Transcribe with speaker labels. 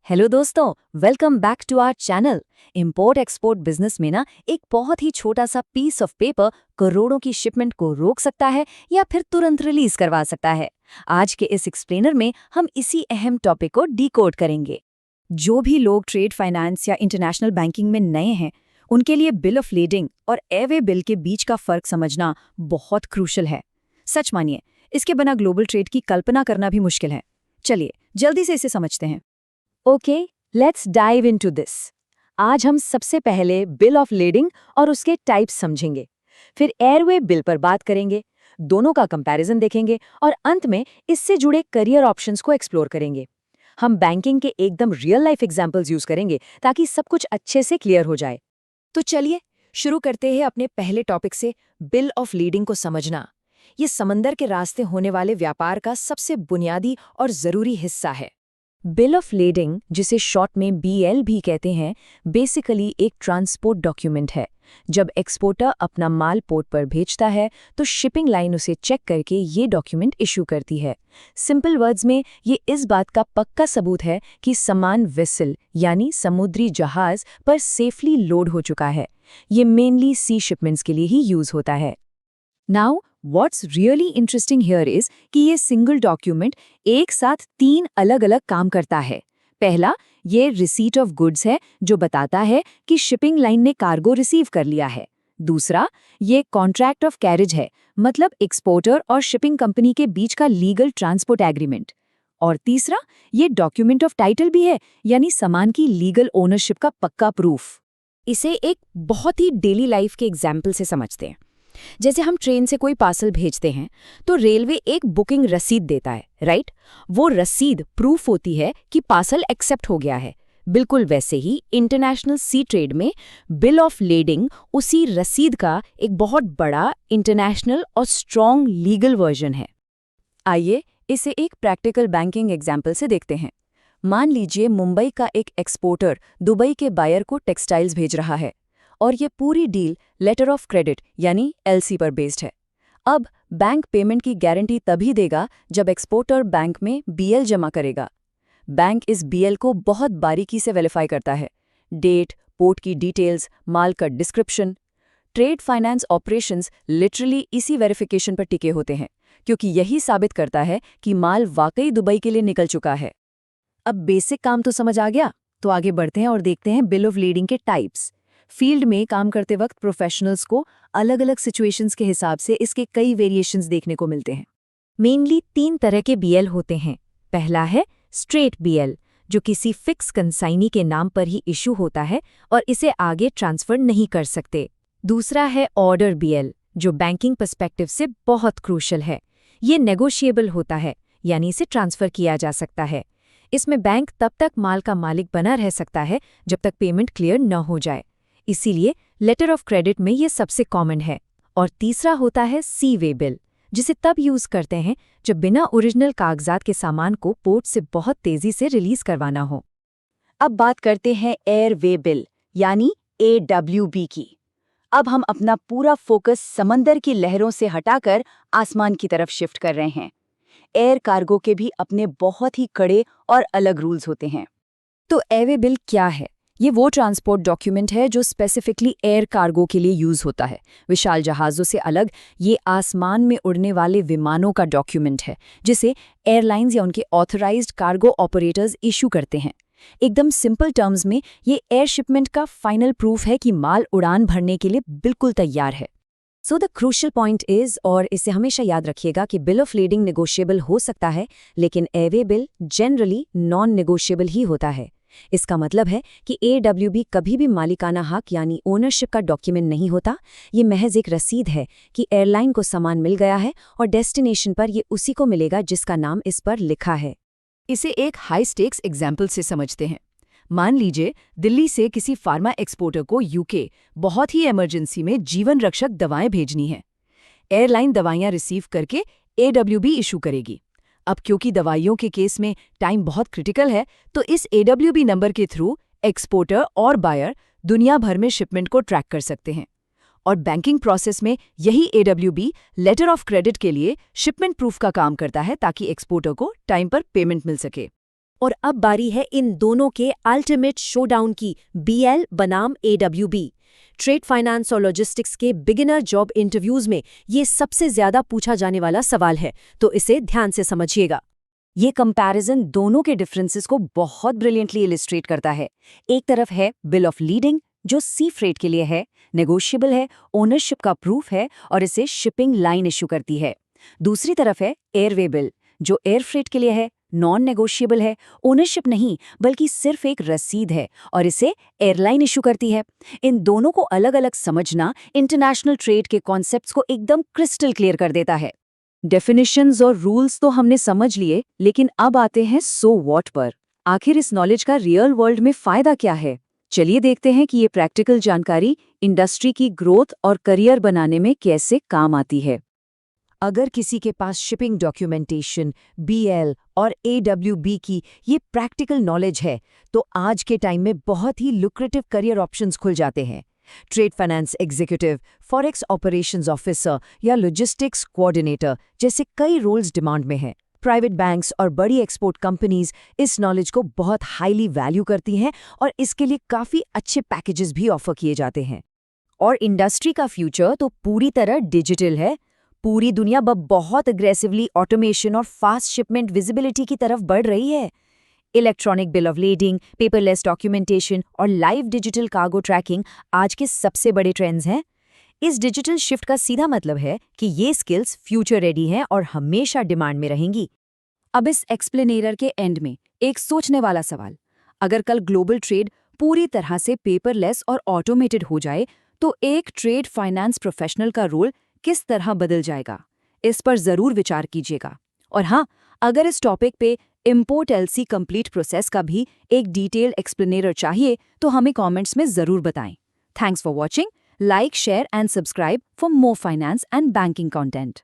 Speaker 1: Hello दोस्तों, welcome back to our channel. Import export business में ना एक बहुत ही छोटा सा पीस ऑफ पेपर करोड़ों की शिपमेंट को रोक सकता है या फिर तुरंत रिलीज करवा सकता है। आज के इस एक्सप्लेनर में हम इसी अहम टॉपिक को डिकोड करेंगे। जो भी लोग ट्रेड फाइनेंस या इंटरनेशनल बैंकिंग में नए हैं, उनके लिए बिल ऑफ लीडिंग और एवे बिल के बीच का फर्क समझना बहुत क्रूशल है। सच मानिए, इसके बिना ग्लोबल ट्रेड की कल्पना करना भी मुश्किल है। चलिए जल्दी से इसे समझते हैं। Okay, let's dive into this. आज हम सबसे पहले बिल ऑफ लीडिंग और उसके टाइप्स समझेंगे, फिर एयरवे बिल पर बात करेंगे, दोनों का कंपैरिजन देखेंगे और अंत में इससे जुड़े करियर ऑप्शंस को एक्सप्लोर करेंगे। हम बैंकिंग के एकदम रियल लाइफ एग्जांपल्स यूज करेंगे ताकि सब कुछ अच्छे से क्लियर हो जाए। तो चलिए शुरू करते हैं अपने पहले टॉपिक से, बिल ऑफ लीडिंग को समझना। ये समंदर के रास्ते होने वाले व्यापार का सबसे बुनियादी और जरूरी हिस्सा है। बिल ऑफ लीडिंग, जिसे शॉर्ट में बीएल भी कहते हैं, बेसिकली एक ट्रांसपोर्ट डॉक्यूमेंट है। जब एक्सपोर्टर अपना माल पोर्ट पर भेजता है तो शिपिंग लाइन उसे चेक करके ये डॉक्यूमेंट इशू करती है। सिंपल वर्ड्स में ये इस बात का पक्का सबूत है कि सामान वेसल यानी समुद्री जहाज पर सेफली लोड हो चुका है। ये मेनली सी शिपमेंट्स के लिए ही यूज होता है। Now what's really interesting here is कि ये सिंगल डॉक्यूमेंट एक साथ 3 अलग-अलग काम करता है। पहला, ये रिसीट ऑफ गुड्स है जो बताता है कि शिपिंग लाइन ने कार्गो रिसीव कर लिया है। दूसरा, ये कॉन्ट्रैक्ट ऑफ कैरेज है, मतलब एक्सपोर्टर और शिपिंग कंपनी के बीच का लीगल ट्रांसपोर्ट एग्रीमेंट। और तीसरा, ये डॉक्यूमेंट ऑफ टाइटल भी है, यानी सामान की लीगल ओनरशिप का पक्का प्रूफ। इसे एक बहुत ही डेली लाइफ के एग्जाम्पल से समझते हैं। जैसे हम ट्रेन से कोई पार्सल भेजते हैं तो रेलवे एक बुकिंग रसीद देता है, राइट? वो रसीद प्रूफ होती है कि पार्सल एक्सेप्ट हो गया है। बिल्कुल वैसे ही इंटरनेशनल सी ट्रेड में बिल ऑफ लीडिंग उसी रसीद का एक बहुत बड़ा इंटरनेशनल और स्ट्रॉन्ग लीगल वर्जन है। आइए इसे एक प्रैक्टिकल बैंकिंग एग्जाम्पल से देखते हैं। मान लीजिए मुंबई का एक एक्सपोर्टर दुबई के बायर को टेक्सटाइल्स भेज रहा है और ये पूरी डील लेटर ऑफ क्रेडिट यानी एलसी पर बेस्ड है। अब बैंक पेमेंट की गारंटी तभी देगा जब एक्सपोर्टर बैंक में बीएल जमा करेगा। बैंक इस बीएल को बहुत बारीकी से वेरीफाई करता है। डेट, पोर्ट की डिटेल्स, माल का description. Trade finance operations literally इसी वेरिफिकेशन पर टिके होते हैं, क्योंकि यही साबित करता है कि माल वाकई दुबई के लिए निकल चुका है। अब बेसिक काम तो समझ आ गया, तो आगे बढ़ते हैं और देखते हैं बिल ऑफ लीडिंग के टाइप्स। फील्ड में काम करते वक्त प्रोफेशनल्स को अलग अलग सिचुएशंस के हिसाब से इसके कई वेरिएशंस देखने को मिलते हैं। मेनली 3 तरह के बीएल होते हैं। पहला है स्ट्रेट बीएल, जो किसी फिक्स कंसाइनी के नाम पर ही इशू होता है और इसे आगे ट्रांसफर नहीं कर सकते। दूसरा है ऑर्डर बीएल, जो बैंकिंग पर्सपेक्टिव से बहुत क्रूशल है। ये नेगोशिएबल होता है, यानी इसे ट्रांसफर किया जा सकता है। इसमें बैंक तब तक माल का मालिक बना रह सकता है जब तक पेमेंट क्लियर न हो जाए। इसीलिए लेटर ऑफ क्रेडिट में ये सबसे कॉमन है। और तीसरा होता है सी वे बिल, जिसे तब यूज करते हैं जब बिना ओरिजिनल कागजात के सामान को पोर्ट से बहुत तेजी से रिलीज करवाना हो। अब बात करते हैं एयर वे बिल यानी AWB की। अब हम अपना पूरा फोकस समंदर की लहरों से हटाकर आसमान की तरफ शिफ्ट कर रहे हैं। एयर कार्गो के भी अपने बहुत ही कड़े और अलग रूल्स होते हैं। तो एवे बिल क्या है? ये वो ट्रांसपोर्ट डॉक्यूमेंट है जो स्पेसिफिकली एयर कार्गो के लिए यूज होता है। विशाल जहाज़ों से अलग ये आसमान में उड़ने वाले विमानों का डॉक्यूमेंट है, जिसे एयरलाइंस या उनके ऑथराइज्ड कार्गो ऑपरेटर्स इशू करते हैं। एकदम सिंपल टर्म्स में ये एयर शिपमेंट का फाइनल प्रूफ है कि माल उड़ान भरने के लिए बिल्कुल तैयार है। So the crucial point is, और इसे हमेशा याद रखिएगा, कि बिल ऑफ लीडिंग नेगोशिएबल हो सकता है, लेकिन एवे बिल जनरली नॉन नेगोशिएबल ही होता है। इसका मतलब है कि AWB कभी भी मालिकाना हक यानी ओनरशिप का डॉक्यूमेंट नहीं होता। ये महज एक रसीद है कि एयरलाइन को सामान मिल गया है और डेस्टिनेशन पर ये उसी को मिलेगा जिसका नाम इस पर लिखा है। इसे एक हाई स्टेक्स एग्जाम्पल से समझते हैं। मान लीजिए दिल्ली से किसी फार्मा एक्सपोर्टर को यूके बहुत ही इमरजेंसी में जीवन रक्षक दवाएं भेजनी है। एयरलाइन दवाइयां रिसीव करके AWB इशू करेगी। अब क्योंकि दवाइयों के केस में टाइम बहुत क्रिटिकल है, तो इस AWB नंबर के थ्रू एक्सपोर्टर और बायर दुनिया भर में शिपमेंट को ट्रैक कर सकते हैं। और बैंकिंग प्रोसेस में यही AWB लेटर ऑफ क्रेडिट के लिए शिपमेंट प्रूफ का काम करता है, ताकि एक्सपोर्टर को टाइम पर पेमेंट मिल सके।
Speaker 2: और अब बारी है इन दोनों के अल्टीमेट शोडाउन की, बीएल बनाम एडब्ल्यूबी। ट्रेड फाइनेंस और लॉजिस्टिक्स के बिगिनर जॉब इंटरव्यूज में ये सबसे ज्यादा पूछा जाने वाला सवाल है, तो इसे ध्यान से समझिएगा।
Speaker 1: ये कंपैरिजन दोनों के डिफरेंसेस को बहुत ब्रिलियंटली इलिस्ट्रेट करता है। एक तरफ है बिल ऑफ लीडिंग, जो सी फ्रेट के लिए है, नेगोशिएबल है, ओनरशिप का प्रूफ है और इसे शिपिंग लाइन इशू करती है। दूसरी तरफ है एयरवे बिल, जो एयर फ्रेट के लिए है, नॉन नेगोशिएबल है, ओनरशिप नहीं बल्कि सिर्फ एक रसीद है और इसे एयरलाइन इशू करती है। इन दोनों को अलग अलग समझना इंटरनेशनल ट्रेड के कॉन्सेप्ट्स को एकदम क्रिस्टल क्लियर कर देता है। डेफिनेशंस और रूल्स तो हमने समझ लिए, लेकिन अब आते हैं सो व्हाट पर। आखिर इस नॉलेज का रियल वर्ल्ड में फायदा क्या है? चलिए देखते हैं कि ये प्रैक्टिकल जानकारी इंडस्ट्री की ग्रोथ और करियर बनाने में कैसे काम आती है।
Speaker 2: अगर किसी के पास शिपिंग डॉक्यूमेंटेशन, बीएल और एडब्ल्यूबी की ये प्रैक्टिकल नॉलेज है, तो आज के टाइम में बहुत ही लुक्रेटिव करियर ऑप्शंस खुल जाते हैं। Trade finance executive, forex operations officer या लॉजिस्टिक्स कोऑर्डिनेटर जैसे कई रोल्स डिमांड में हैं। प्राइवेट बैंक्स और बड़ी एक्सपोर्ट कंपनीज इस नॉलेज को बहुत हाईली वैल्यू करती हैं और इसके लिए काफ़ी अच्छे पैकेजेस भी ऑफर किए जाते हैं।
Speaker 1: और इंडस्ट्री का फ्यूचर तो पूरी तरह डिजिटल है। पूरी दुनिया बहुत अग्रेसिवली ऑटोमेशन और फास्ट शिपमेंट विजिबिलिटी की तरफ बढ़ रही है। Electronic bill of leading, paperless documentation और लाइव डिजिटल कार्गो ट्रैकिंग आज के सबसे बड़े ट्रेंड्स हैं। इस डिजिटल शिफ्ट का सीधा मतलब है कि ये स्किल्स फ्यूचर रेडी हैं और हमेशा डिमांड में रहेंगी। अब इस एक्सप्लेनेटर के एंड में एक सोचने वाला सवाल, अगर कल ग्लोबल ट्रेड पूरी तरह से पेपरलेस और ऑटोमेटेड हो जाए तो एक ट्रेड फाइनेंस प्रोफेशनल का रोल किस तरह बदल जाएगा? इस पर जरूर विचार कीजिएगा। और हाँ, अगर इस टॉपिक पे इम्पोर्ट एलसी कंप्लीट प्रोसेस का भी एक डिटेल्ड एक्सप्लेनेटर चाहिए तो हमें कमेंट्स में जरूर बताएं। Thanks for watching. Like, share and subscribe for more finance and banking content.